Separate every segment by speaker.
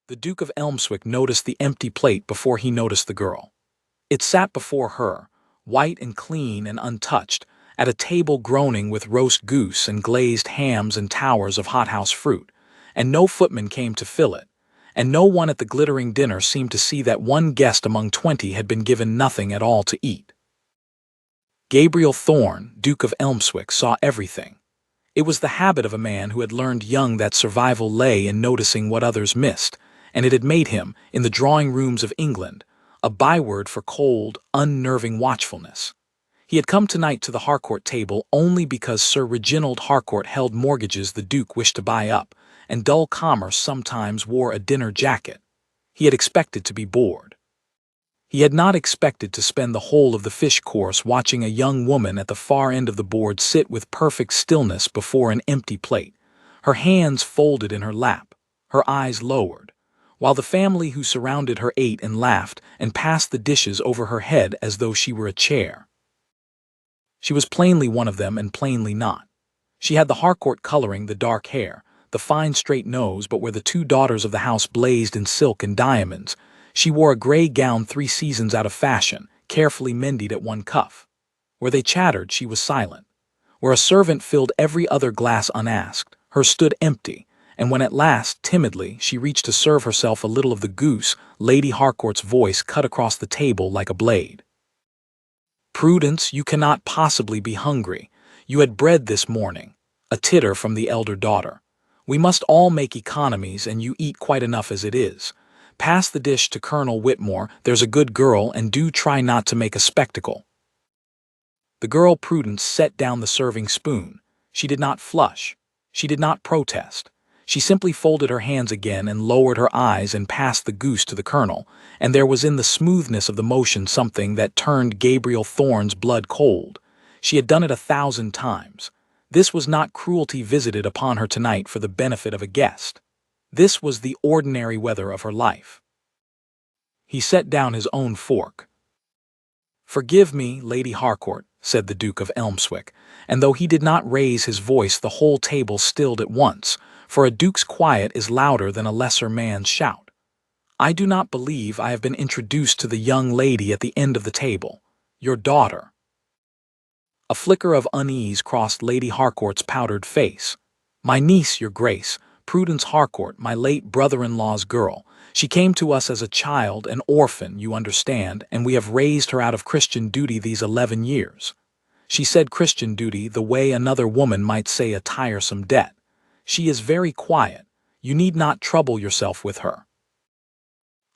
Speaker 1: The Duke of Elmswick noticed the empty plate before he noticed the girl. It sat before her, white and clean and untouched, at a table groaning with roast goose and glazed hams and towers of hothouse fruit, and no footman came to fill it, and no one at the glittering dinner seemed to see that one guest among 20 had been given nothing at all to eat. Gabriel Thorne, Duke of Elmswick, saw everything. It was the habit of a man who had learned young that survival lay in noticing what others missed, and it had made him, in the drawing-rooms of England, a byword for cold, unnerving watchfulness. He had come tonight to the Harcourt table only because Sir Reginald Harcourt held mortgages the Duke wished to buy up, and dull commerce sometimes wore a dinner jacket. He had expected to be bored. He had not expected to spend the whole of the fish course watching a young woman at the far end of the board sit with perfect stillness before an empty plate, her hands folded in her lap, her eyes lowered, while the family who surrounded her ate and laughed and passed the dishes over her head as though she were a chair. She was plainly one of them and plainly not. She had the Harcourt coloring, the dark hair, the fine straight nose, but where the two daughters of the house blazed in silk and diamonds, she wore a gray gown 3 seasons out of fashion, carefully mended at one cuff. Where they chattered, she was silent. Where a servant filled every other glass unasked, hers stood empty, and when at last, timidly, she reached to serve herself a little of the goose, Lady Harcourt's voice cut across the table like a blade. "Prudence, you cannot possibly be hungry. You had bread this morning." A titter from the elder daughter. "We must all make economies, and you eat quite enough as it is. Pass the dish to Colonel Whitmore, there's a good girl, and do try not to make a spectacle." The girl Prudence set down the serving spoon. She did not flush. She did not protest. She simply folded her hands again and lowered her eyes and passed the goose to the colonel, and there was in the smoothness of the motion something that turned Gabriel Thorne's blood cold. She had done it 1,000 times. This was not cruelty visited upon her tonight for the benefit of a guest. This was the ordinary weather of her life. He set down his own fork. "Forgive me, Lady Harcourt," said the Duke of Elmswick, and though he did not raise his voice, the whole table stilled at once, for a duke's quiet is louder than a lesser man's shout. "I do not believe I have been introduced to the young lady at the end of the table, your daughter." A flicker of unease crossed Lady Harcourt's powdered face. "My niece, your grace, Prudence Harcourt, my late brother-in-law's girl. She came to us as a child, an orphan, you understand, and we have raised her out of Christian duty these 11 years. She said Christian duty the way another woman might say a tiresome debt. She is very quiet. You need not trouble yourself with her."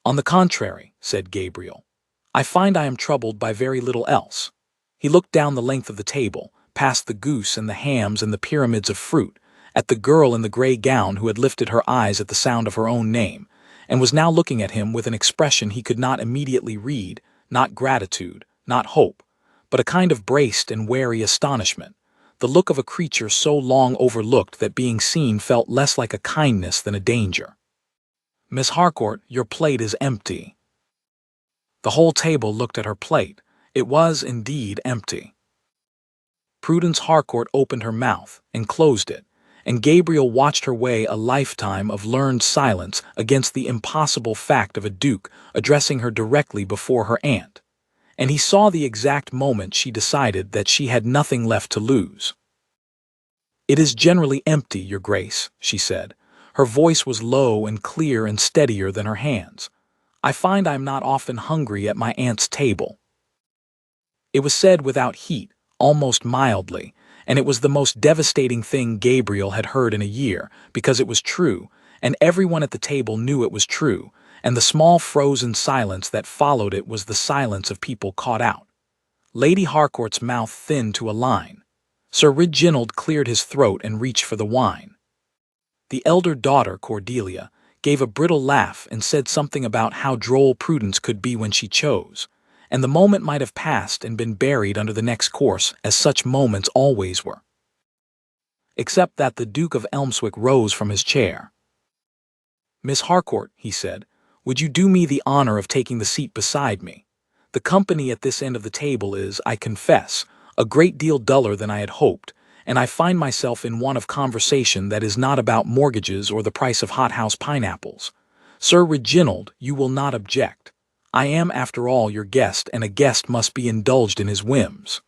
Speaker 1: "On the contrary," said Gabriel, "I find I am troubled by very little else." He looked down the length of the table, past the goose and the hams and the pyramids of fruit, at the girl in the gray gown who had lifted her eyes at the sound of her own name, and was now looking at him with an expression he could not immediately read, not gratitude, not hope, but a kind of braced and wary astonishment, the look of a creature so long overlooked that being seen felt less like a kindness than a danger. "Miss Harcourt, your plate is empty." The whole table looked at her plate. It was, indeed, empty. Prudence Harcourt opened her mouth and closed it, and Gabriel watched her weigh a lifetime of learned silence against the impossible fact of a duke addressing her directly before her aunt, and he saw the exact moment she decided that she had nothing left to lose. "It is generally empty, your grace," she said. Her voice was low and clear and steadier than her hands. "I find I am not often hungry at my aunt's table." It was said without heat, almost mildly, and it was the most devastating thing Gabriel had heard in a year, because it was true, and everyone at the table knew it was true, and the small frozen silence that followed it was the silence of people caught out. Lady Harcourt's mouth thinned to a line. Sir Reginald cleared his throat and reached for the wine. The elder daughter, Cordelia, gave a brittle laugh and said something about how droll Prudence could be when she chose, and the moment might have passed and been buried under the next course, as such moments always were. Except that the Duke of Elmswick rose from his chair. "Miss Harcourt," he said, "would you do me the honor of taking the seat beside me? The company at this end of the table is, I confess, a great deal duller than I had hoped, and I find myself in want of conversation that is not about mortgages or the price of hothouse pineapples. "Sir Reginald, you will not object. I am, after all, your guest, and a guest must be indulged in his whims."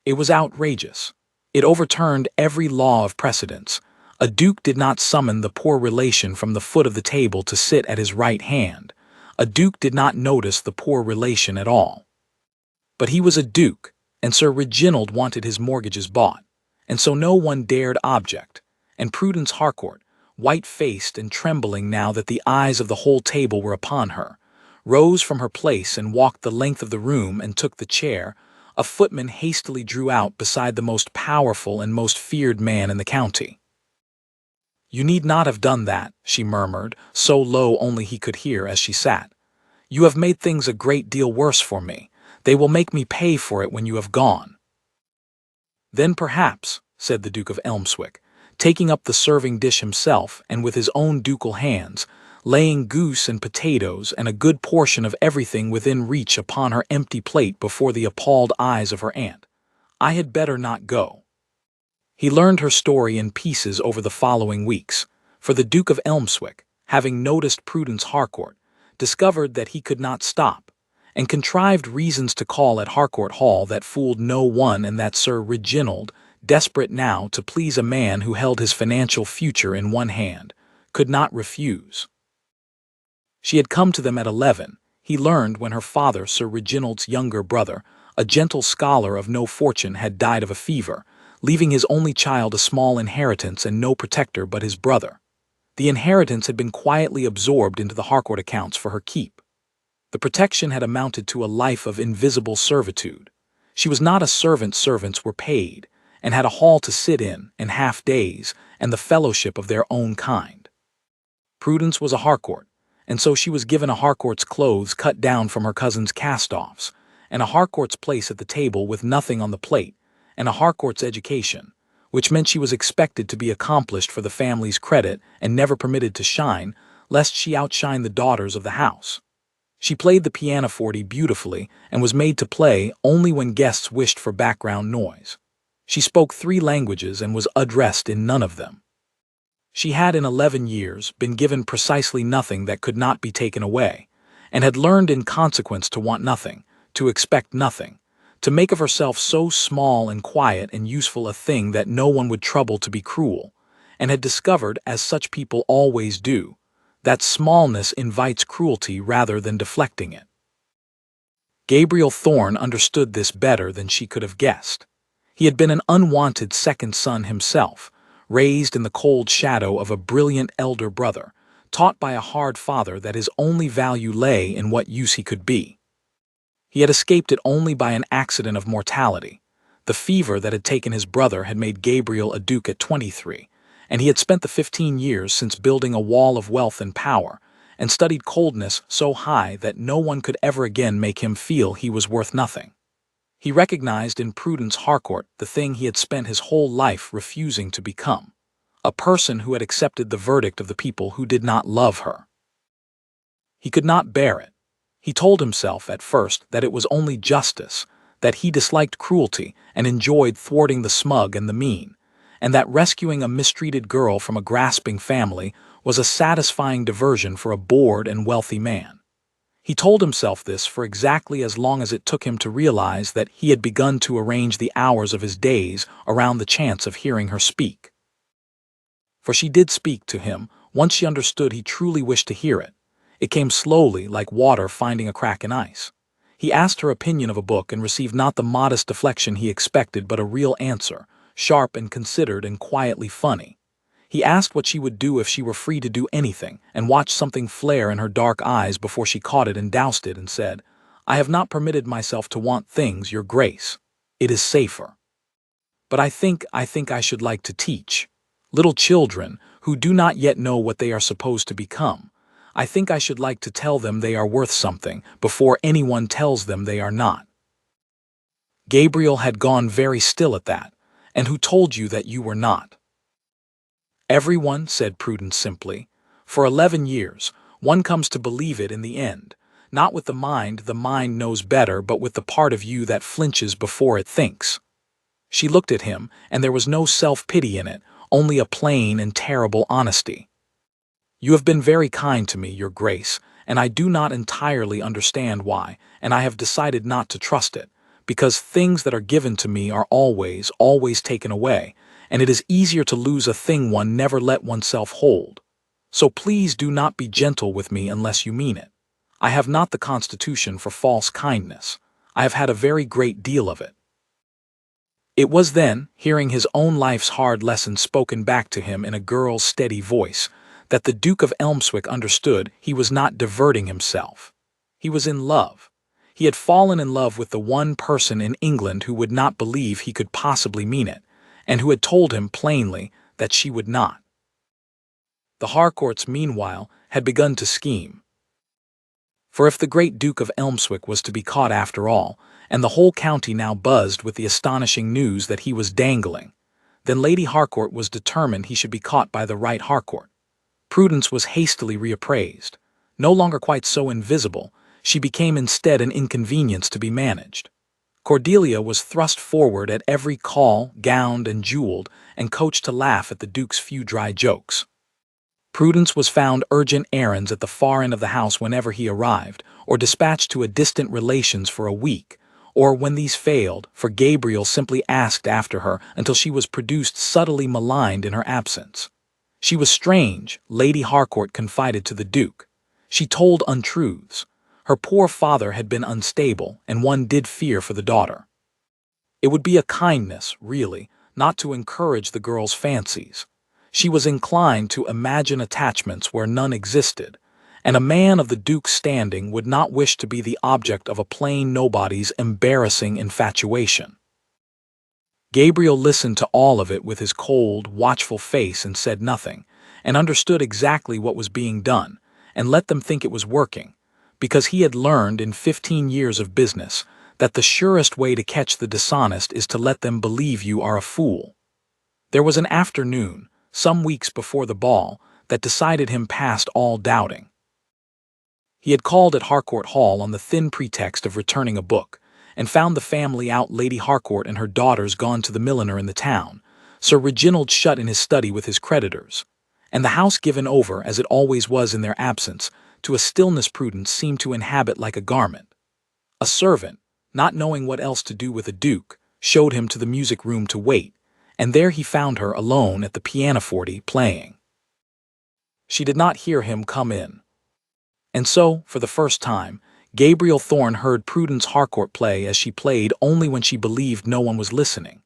Speaker 1: It was outrageous. It overturned every law of precedence. A duke did not summon the poor relation from the foot of the table to sit at his right hand. A duke did not notice the poor relation at all. But he was a duke, and Sir Reginald wanted his mortgages bought, and so no one dared object, and Prudence Harcourt, white-faced and trembling now that the eyes of the whole table were upon her, rose from her place and walked the length of the room and took the chair a footman hastily drew out beside the most powerful and most feared man in the county. "You need not have done that," she murmured, so low only he could hear as she sat. "You have made things a great deal worse for me. They will make me pay for it when you have gone." "Then perhaps," said the Duke of Elmswick, taking up the serving dish himself and with his own ducal hands, laying goose and potatoes and a good portion of everything within reach upon her empty plate before the appalled eyes of her aunt, "I had better not go." He learned her story in pieces over the following weeks, for the Duke of Elmswick, having noticed Prudence Harcourt, discovered that he could not stop, and contrived reasons to call at Harcourt Hall that fooled no one, and that Sir Reginald, desperate now to please a man who held his financial future in one hand, could not refuse. She had come to them at 11, he learned, when her father, Sir Reginald's younger brother, a gentle scholar of no fortune, had died of a fever, leaving his only child a small inheritance and no protector but his brother. The inheritance had been quietly absorbed into the Harcourt accounts for her keep. The protection had amounted to a life of invisible servitude. She was not a servant, servants were paid, and had a hall to sit in, and half-days, and the fellowship of their own kind. Prudence was a Harcourt, and so she was given a Harcourt's clothes cut down from her cousin's cast-offs, and a Harcourt's place at the table with nothing on the plate, and a Harcourt's education, which meant she was expected to be accomplished for the family's credit and never permitted to shine, lest she outshine the daughters of the house. She played the pianoforte beautifully and was made to play only when guests wished for background noise. She spoke 3 languages and was addressed in none of them. She had in 11 years been given precisely nothing that could not be taken away, and had learned in consequence to want nothing, to expect nothing, to make of herself so small and quiet and useful a thing that no one would trouble to be cruel, and had discovered, as such people always do, that smallness invites cruelty rather than deflecting it. Gabriel Thorne understood this better than she could have guessed. He had been an unwanted second son himself, raised in the cold shadow of a brilliant elder brother, taught by a hard father that his only value lay in what use he could be. He had escaped it only by an accident of mortality. The fever that had taken his brother had made Gabriel a duke at 23, and he had spent the 15 years since building a wall of wealth and power, and studied coldness so high that no one could ever again make him feel he was worth nothing. He recognized in Prudence Harcourt the thing he had spent his whole life refusing to become, a person who had accepted the verdict of the people who did not love her. He could not bear it. He told himself at first that it was only justice, that he disliked cruelty and enjoyed thwarting the smug and the mean, and that rescuing a mistreated girl from a grasping family was a satisfying diversion for a bored and wealthy man. He told himself this for exactly as long as it took him to realize that he had begun to arrange the hours of his days around the chance of hearing her speak. For she did speak to him, once she understood he truly wished to hear it. It came slowly, like water finding a crack in ice. He asked her opinion of a book and received not the modest deflection he expected, but a real answer, sharp and considered and quietly funny. He asked what she would do if she were free to do anything, and watched something flare in her dark eyes before she caught it and doused it, and said, "I have not permitted myself to want things, your grace. It is safer. But I think I should like to teach. Little children, who do not yet know what they are supposed to become. I think I should like to tell them they are worth something, before anyone tells them they are not." Gabriel had gone very still at that. "And who told you that you were not?" "Everyone," said Prudence simply. "For 11 years, one comes to believe it in the end, not with the mind knows better, but with the part of you that flinches before it thinks." She looked at him, and there was no self-pity in it, only a plain and terrible honesty. You have been very kind to me, Your Grace, and I do not entirely understand why, and I have decided not to trust it, because things that are given to me are always, always taken away, and it is easier to lose a thing one never let oneself hold. So please do not be gentle with me unless you mean it. I have not the constitution for false kindness. I have had a very great deal of it. It was then, hearing his own life's hard lesson spoken back to him in a girl's steady voice, that the Duke of Elmswick understood he was not diverting himself. He was in love. He had fallen in love with the one person in England who would not believe he could possibly mean it, and who had told him plainly that she would not. The Harcourts, meanwhile, had begun to scheme. For if the great Duke of Elmswick was to be caught after all, and the whole county now buzzed with the astonishing news that he was dangling, then Lady Harcourt was determined he should be caught by the right Harcourt. Prudence was hastily reappraised. No longer quite so invisible, she became instead an inconvenience to be managed. Cordelia was thrust forward at every call, gowned and jeweled, and coached to laugh at the Duke's few dry jokes. Prudence was found urgent errands at the far end of the house whenever he arrived, or dispatched to a distant relation's for a week, or when these failed, for Gabriel simply asked after her until she was produced subtly maligned in her absence. She was strange, Lady Harcourt confided to the Duke. She told untruths. Her poor father had been unstable, and one did fear for the daughter. It would be a kindness, really, not to encourage the girl's fancies. She was inclined to imagine attachments where none existed, and a man of the Duke's standing would not wish to be the object of a plain nobody's embarrassing infatuation. Gabriel listened to all of it with his cold, watchful face and said nothing, and understood exactly what was being done, and let them think it was working, because he had learned in 15 years of business that the surest way to catch the dishonest is to let them believe you are a fool. There was an afternoon, some weeks before the ball, that decided him past all doubting. He had called at Harcourt Hall on the thin pretext of returning a book, and found the family out, Lady Harcourt and her daughters gone to the milliner in the town, Sir Reginald shut in his study with his creditors, and the house given over, as it always was in their absence, to a stillness Prudence seemed to inhabit like a garment. A servant, not knowing what else to do with a duke, showed him to the music room to wait, and there he found her alone at the pianoforte playing. She did not hear him come in. And so, for the first time, Gabriel Thorne heard Prudence Harcourt play as she played only when she believed no one was listening.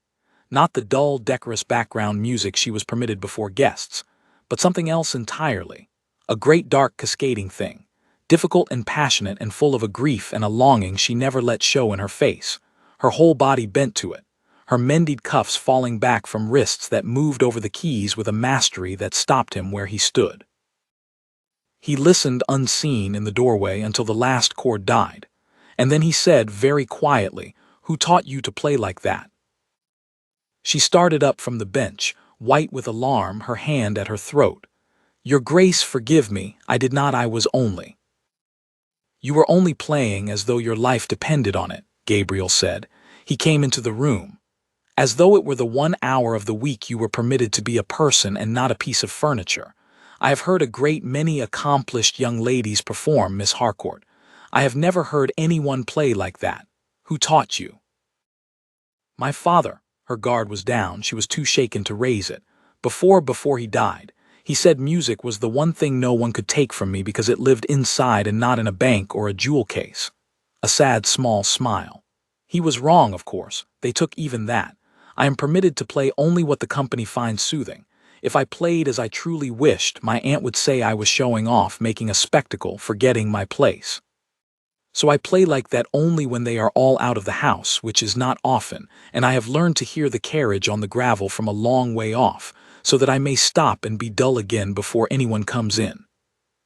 Speaker 1: Not the dull, decorous background music she was permitted before guests, but something else entirely. A great dark cascading thing, difficult and passionate and full of a grief and a longing she never let show in her face, her whole body bent to it, her mended cuffs falling back from wrists that moved over the keys with a mastery that stopped him where he stood. He listened unseen in the doorway until the last chord died, and then he said very quietly, "Who taught you to play like that?" She started up from the bench, white with alarm, her hand at her throat. "Your Grace, forgive me, I did not, I was only—" "You were only playing as though your life depended on it," Gabriel said. He came into the room. "As though it were the 1 hour of the week you were permitted to be a person and not a piece of furniture. I have heard a great many accomplished young ladies perform, Miss Harcourt. I have never heard anyone play like that. Who taught you?" "My father." Her guard was down, she was too shaken to raise it. Before he died, he said music was the one thing no one could take from me because it lived inside and not in a bank or a jewel case." A sad small smile. "He was wrong, of course. They took even that. I am permitted to play only what the company finds soothing. If I played as I truly wished, my aunt would say I was showing off, making a spectacle, forgetting my place. So I play like that only when they are all out of the house, which is not often, and I have learned to hear the carriage on the gravel from a long way off, so that I may stop and be dull again before anyone comes in."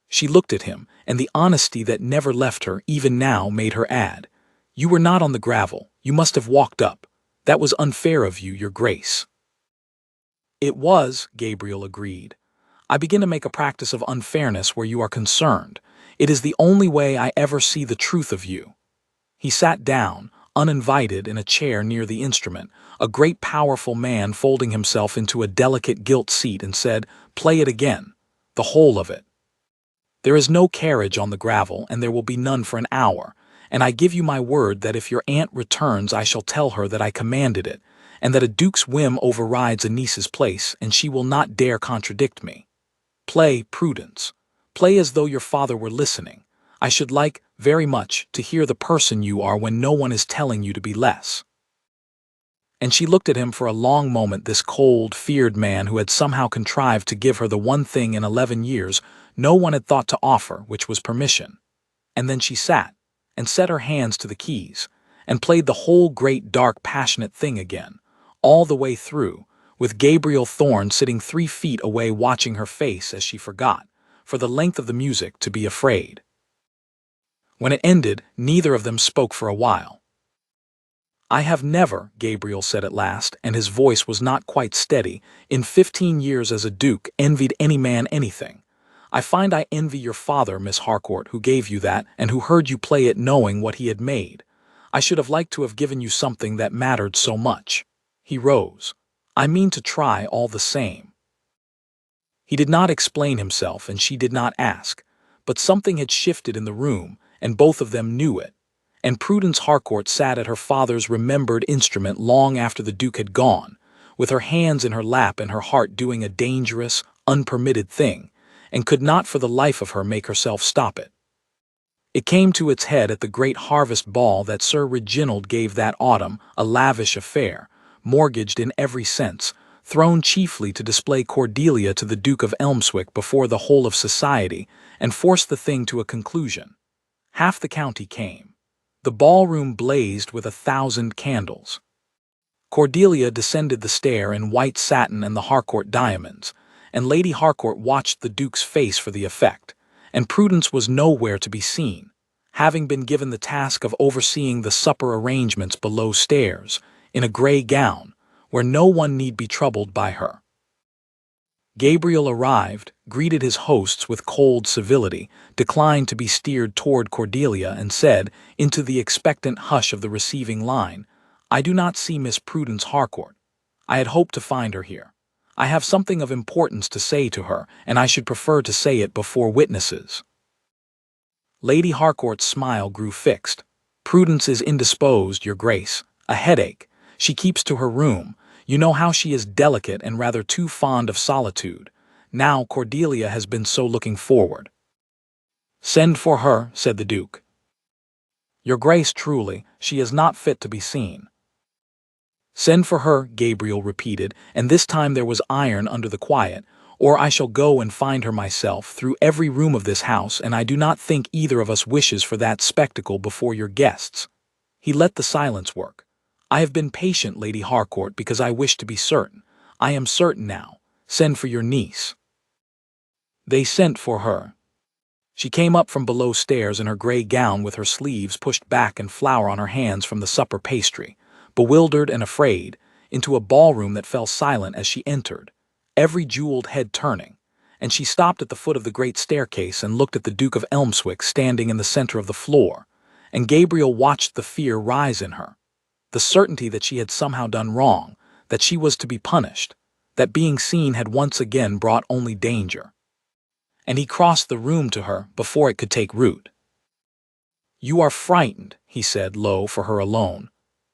Speaker 1: She looked at him, and the honesty that never left her even now made her add, "You were not on the gravel. You must have walked up. That was unfair of you, Your Grace." "It was," Gabriel agreed. "I begin to make a practice of unfairness where you are concerned. It is the only way I ever see the truth of you." He sat down, uninvited, in a chair near the instrument, a great powerful man folding himself into a delicate gilt seat, and said, "Play it again. The whole of it." There is no carriage on the gravel, and there will be none for an hour, and I give you my word that if your aunt returns I shall tell her that I commanded it, and that a duke's whim overrides a niece's place, and she will not dare contradict me. Play, Prudence. Play as though your father were listening. I should like, very much, to hear the person you are when no one is telling you to be less. And she looked at him for a long moment, this cold, feared man who had somehow contrived to give her the one thing in 11 years no one had thought to offer, which was permission. And then she sat, and set her hands to the keys, and played the whole great, dark, passionate thing again, all the way through, with Gabriel Thorne sitting 3 feet away watching her face as she forgot, for the length of the music, to be afraid. When it ended, neither of them spoke for a while. I have never, Gabriel said at last, and his voice was not quite steady, in 15 years as a duke, envied any man anything. I find I envy your father, Miss Harcourt, who gave you that, and who heard you play it knowing what he had made. I should have liked to have given you something that mattered so much. He rose. I mean to try all the same. He did not explain himself, and she did not ask, but something had shifted in the room, and both of them knew it. And Prudence Harcourt sat at her father's remembered instrument long after the Duke had gone, with her hands in her lap and her heart doing a dangerous, unpermitted thing, and could not for the life of her make herself stop it. It came to its head at the great harvest ball that Sir Reginald gave that autumn, a lavish affair, mortgaged in every sense, thrown chiefly to display Cordelia to the Duke of Elmswick before the whole of society, and force the thing to a conclusion. Half the county came. The ballroom blazed with 1,000 candles. Cordelia descended the stair in white satin and the Harcourt diamonds, and Lady Harcourt watched the Duke's face for the effect, and Prudence was nowhere to be seen, having been given the task of overseeing the supper arrangements below stairs, in a grey gown, where no one need be troubled by her. Gabriel arrived, greeted his hosts with cold civility, declined to be steered toward Cordelia, and said, into the expectant hush of the receiving line, "I do not see Miss Prudence Harcourt. I had hoped to find her here. I have something of importance to say to her, and I should prefer to say it before witnesses." Lady Harcourt's smile grew fixed. "Prudence is indisposed, your grace. A headache. She keeps to her room. You know how she is delicate and rather too fond of solitude. Now Cordelia has been so looking forward." "Send for her," said the Duke. "Your grace, truly, she is not fit to be seen." "Send for her," Gabriel repeated, and this time there was iron under the quiet, "or I shall go and find her myself through every room of this house, and I do not think either of us wishes for that spectacle before your guests." He let the silence work. "I have been patient, Lady Harcourt, because I wished to be certain. I am certain now. Send for your niece." They sent for her. She came up from below stairs in her grey gown with her sleeves pushed back and flour on her hands from the supper pastry, bewildered and afraid, into a ballroom that fell silent as she entered, every jeweled head turning, and she stopped at the foot of the great staircase and looked at the Duke of Elmswick standing in the center of the floor, and Gabriel watched the fear rise in her, the certainty that she had somehow done wrong, that she was to be punished, that being seen had once again brought only danger. And he crossed the room to her before it could take root. "You are frightened," he said low for her alone.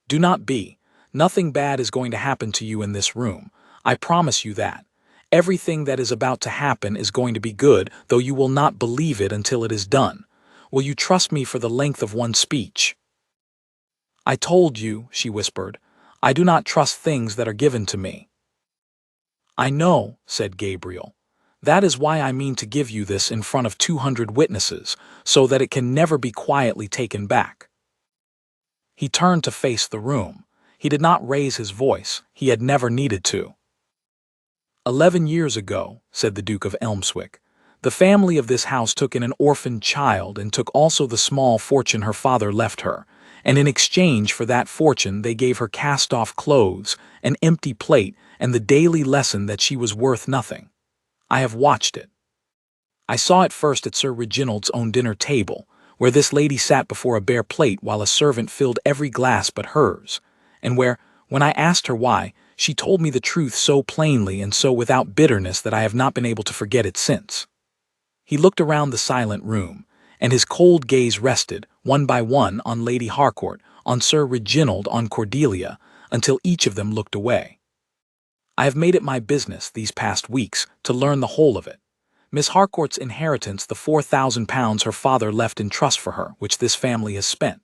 Speaker 1: "Do not be. Nothing bad is going to happen to you in this room. I promise you that. Everything that is about to happen is going to be good, though you will not believe it until it is done. Will you trust me for the length of one speech?" "I told you," she whispered, "I do not trust things that are given to me." "I know," said Gabriel. "That is why I mean to give you this in front of 200 witnesses, so that it can never be quietly taken back." He turned to face the room. He did not raise his voice. He had never needed to. 11 years ago," said the Duke of Elmswick, "the family of this house took in an orphaned child and took also the small fortune her father left her, and in exchange for that fortune they gave her cast-off clothes, an empty plate, and the daily lesson that she was worth nothing. I have watched it. I saw it first at Sir Reginald's own dinner table, where this lady sat before a bare plate while a servant filled every glass but hers, and where, when I asked her why, she told me the truth so plainly and so without bitterness that I have not been able to forget it since. He looked around the silent room, and his cold gaze rested, one by one, on Lady Harcourt, on Sir Reginald, on Cordelia, until each of them looked away. I have made it my business, these past weeks, to learn the whole of it. Miss Harcourt's inheritance, the £4,000 her father left in trust for her, which this family has spent.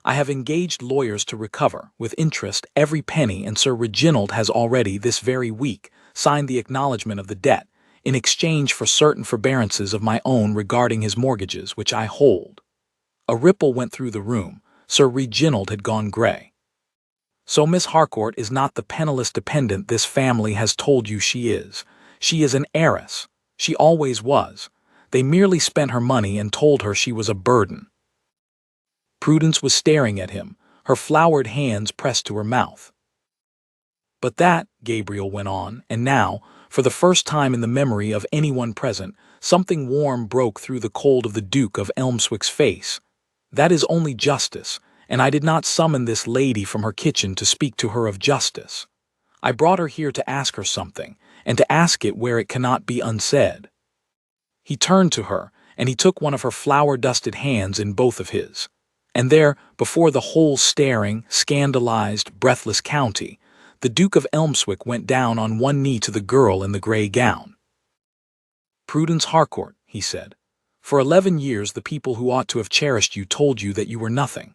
Speaker 1: I have engaged lawyers to recover, with interest, every penny, and Sir Reginald has already, this very week, signed the acknowledgment of the debt, in exchange for certain forbearances of my own regarding his mortgages, which I hold. A ripple went through the room. Sir Reginald had gone grey. So Miss Harcourt is not the penniless dependent this family has told you she is. She is an heiress. She always was. They merely spent her money and told her she was a burden. Prudence was staring at him, her floured hands pressed to her mouth. But that, Gabriel went on, and now, for the first time in the memory of anyone present, something warm broke through the cold of the Duke of Elmswick's face. That is only justice, and I did not summon this lady from her kitchen to speak to her of justice. I brought her here to ask her something, and to ask it where it cannot be unsaid. He turned to her, and he took one of her flour-dusted hands in both of his. And there, before the whole staring, scandalized, breathless county, the Duke of Elmswick went down on one knee to the girl in the grey gown. "Prudence Harcourt," he said, "for 11 years the people who ought to have cherished you told you that you were nothing.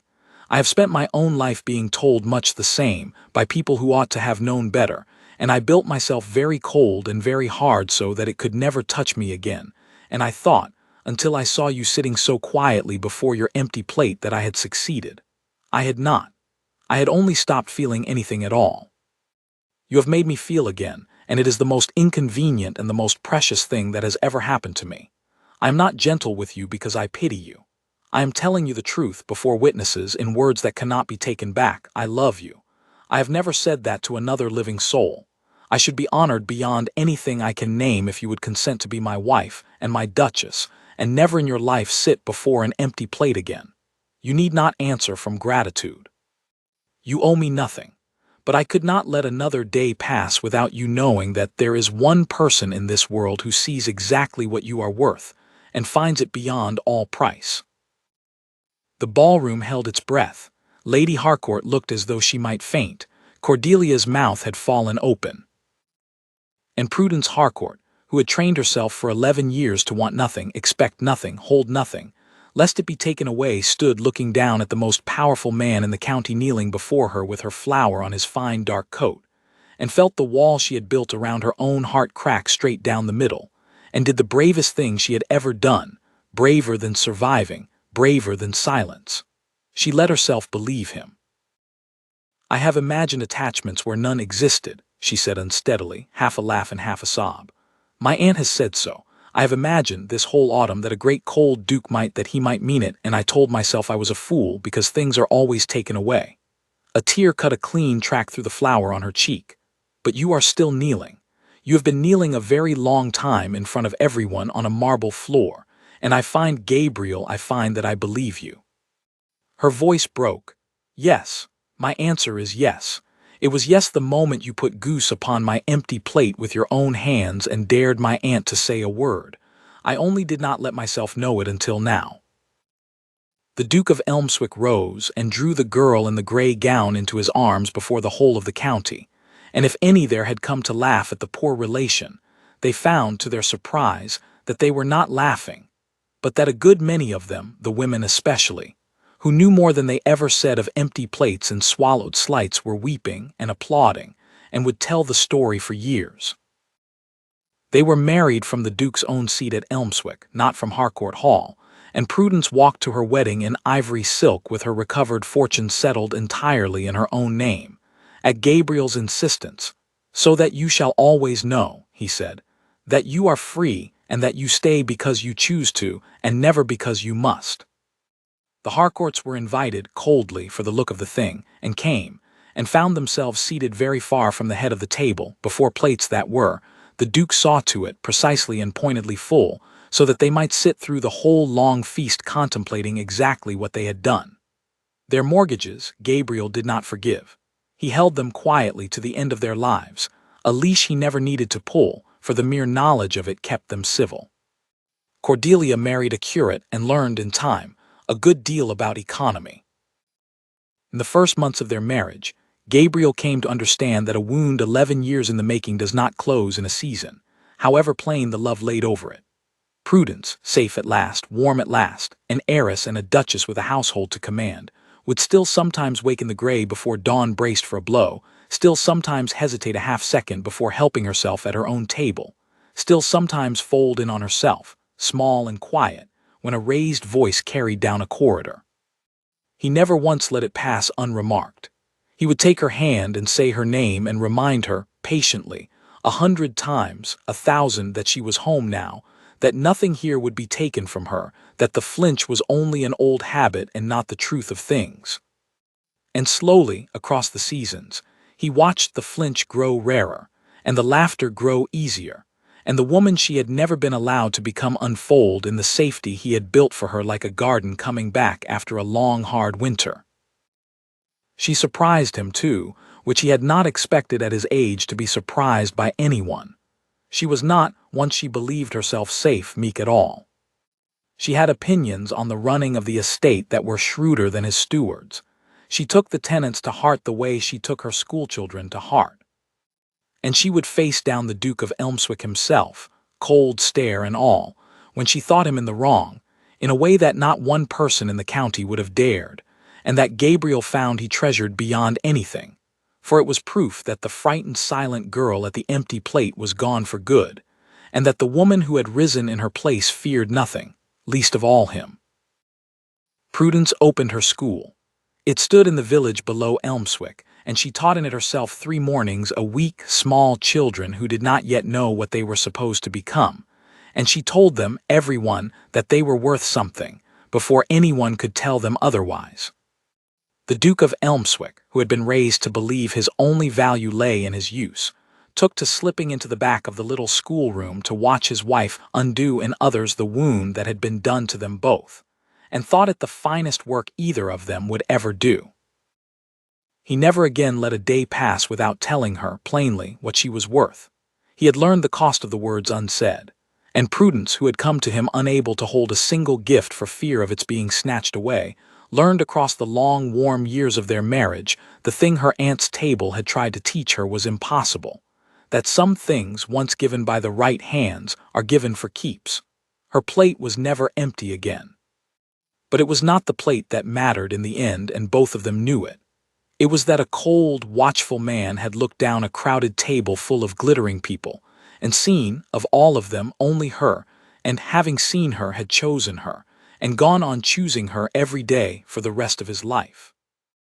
Speaker 1: I have spent my own life being told much the same, by people who ought to have known better, and I built myself very cold and very hard so that it could never touch me again, and I thought, until I saw you sitting so quietly before your empty plate, that I had succeeded. I had not. I had only stopped feeling anything at all. You have made me feel again, and it is the most inconvenient and the most precious thing that has ever happened to me. I am not gentle with you because I pity you. I am telling you the truth before witnesses in words that cannot be taken back. I love you. I have never said that to another living soul. I should be honored beyond anything I can name if you would consent to be my wife and my duchess, and never in your life sit before an empty plate again. You need not answer from gratitude. You owe me nothing, but I could not let another day pass without you knowing that there is one person in this world who sees exactly what you are worth, and finds it beyond all price." The ballroom held its breath. Lady Harcourt looked as though she might faint. Cordelia's mouth had fallen open. And Prudence Harcourt, who had trained herself for 11 years to want nothing, expect nothing, hold nothing, lest it be taken away, stood looking down at the most powerful man in the county kneeling before her with her flower on his fine dark coat, and felt the wall she had built around her own heart crack straight down the middle, and did the bravest thing she had ever done, braver than surviving, braver than silence. She let herself believe him. "I have imagined attachments where none existed," she said unsteadily, half a laugh and half a sob. "My aunt has said so. I have imagined this whole autumn that a great cold duke might mean it, and I told myself I was a fool because things are always taken away." A tear cut a clean track through the flower on her cheek. "But you are still kneeling. You have been kneeling a very long time in front of everyone on a marble floor, and I find, Gabriel, I find that I believe you." Her voice broke. "Yes, my answer is yes. It was yes the moment you put goose upon my empty plate with your own hands and dared my aunt to say a word. I only did not let myself know it until now." The Duke of Elmswick rose and drew the girl in the grey gown into his arms before the whole of the county, and if any there had come to laugh at the poor relation, they found, to their surprise, that they were not laughing, but that a good many of them, the women especially, who knew more than they ever said of empty plates and swallowed slights, were weeping and applauding, and would tell the story for years. They were married from the Duke's own seat at Elmswick, not from Harcourt Hall, and Prudence walked to her wedding in ivory silk with her recovered fortune settled entirely in her own name, at Gabriel's insistence. "So that you shall always know," he said, "that you are free and that you stay because you choose to and never because you must." The Harcourts were invited, coldly, for the look of the thing, and came, and found themselves seated very far from the head of the table, before plates that were, the Duke saw to it, precisely and pointedly full, so that they might sit through the whole long feast contemplating exactly what they had done. Their mortgages Gabriel did not forgive. He held them quietly to the end of their lives, a leash he never needed to pull, for the mere knowledge of it kept them civil. Cordelia married a curate and learned in time a good deal about economy. In the first months of their marriage, Gabriel came to understand that a wound 11 years in the making does not close in a season, however plain the love laid over it. Prudence, safe at last, warm at last, an heiress and a duchess with a household to command, would still sometimes wake in the gray before dawn braced for a blow, still sometimes hesitate a half-second before helping herself at her own table, still sometimes fold in on herself, small and quiet, when a raised voice carried down a corridor. He never once let it pass unremarked. He would take her hand and say her name and remind her, patiently, 100 times, 1,000, that she was home now, that nothing here would be taken from her, that the flinch was only an old habit and not the truth of things. And slowly, across the seasons, he watched the flinch grow rarer, and the laughter grow easier, and the woman she had never been allowed to become unfold in the safety he had built for her like a garden coming back after a long, hard winter. She surprised him, too, which he had not expected at his age to be surprised by anyone. She was not, once she believed herself safe, meek at all. She had opinions on the running of the estate that were shrewder than his steward's. She took the tenants to heart the way she took her schoolchildren to heart. And she would face down the Duke of Elmswick himself, cold stare and all, when she thought him in the wrong, in a way that not one person in the county would have dared, and that Gabriel found he treasured beyond anything, for it was proof that the frightened silent girl at the empty plate was gone for good, and that the woman who had risen in her place feared nothing, least of all him. Prudence opened her school. It stood in the village below Elmswick, and she taught in it herself 3 mornings a week small children who did not yet know what they were supposed to become, and she told them, everyone, that they were worth something, before anyone could tell them otherwise. The Duke of Elmswick, who had been raised to believe his only value lay in his use, took to slipping into the back of the little schoolroom to watch his wife undo in others the wound that had been done to them both, and thought it the finest work either of them would ever do. He never again let a day pass without telling her, plainly, what she was worth. He had learned the cost of the words unsaid, and Prudence, who had come to him unable to hold a single gift for fear of its being snatched away, learned across the long, warm years of their marriage the thing her aunt's table had tried to teach her was impossible, that some things once given by the right hands are given for keeps. Her plate was never empty again. But it was not the plate that mattered in the end, and both of them knew it. It was that a cold, watchful man had looked down a crowded table full of glittering people, and seen, of all of them, only her, and having seen her had chosen her, and gone on choosing her every day for the rest of his life.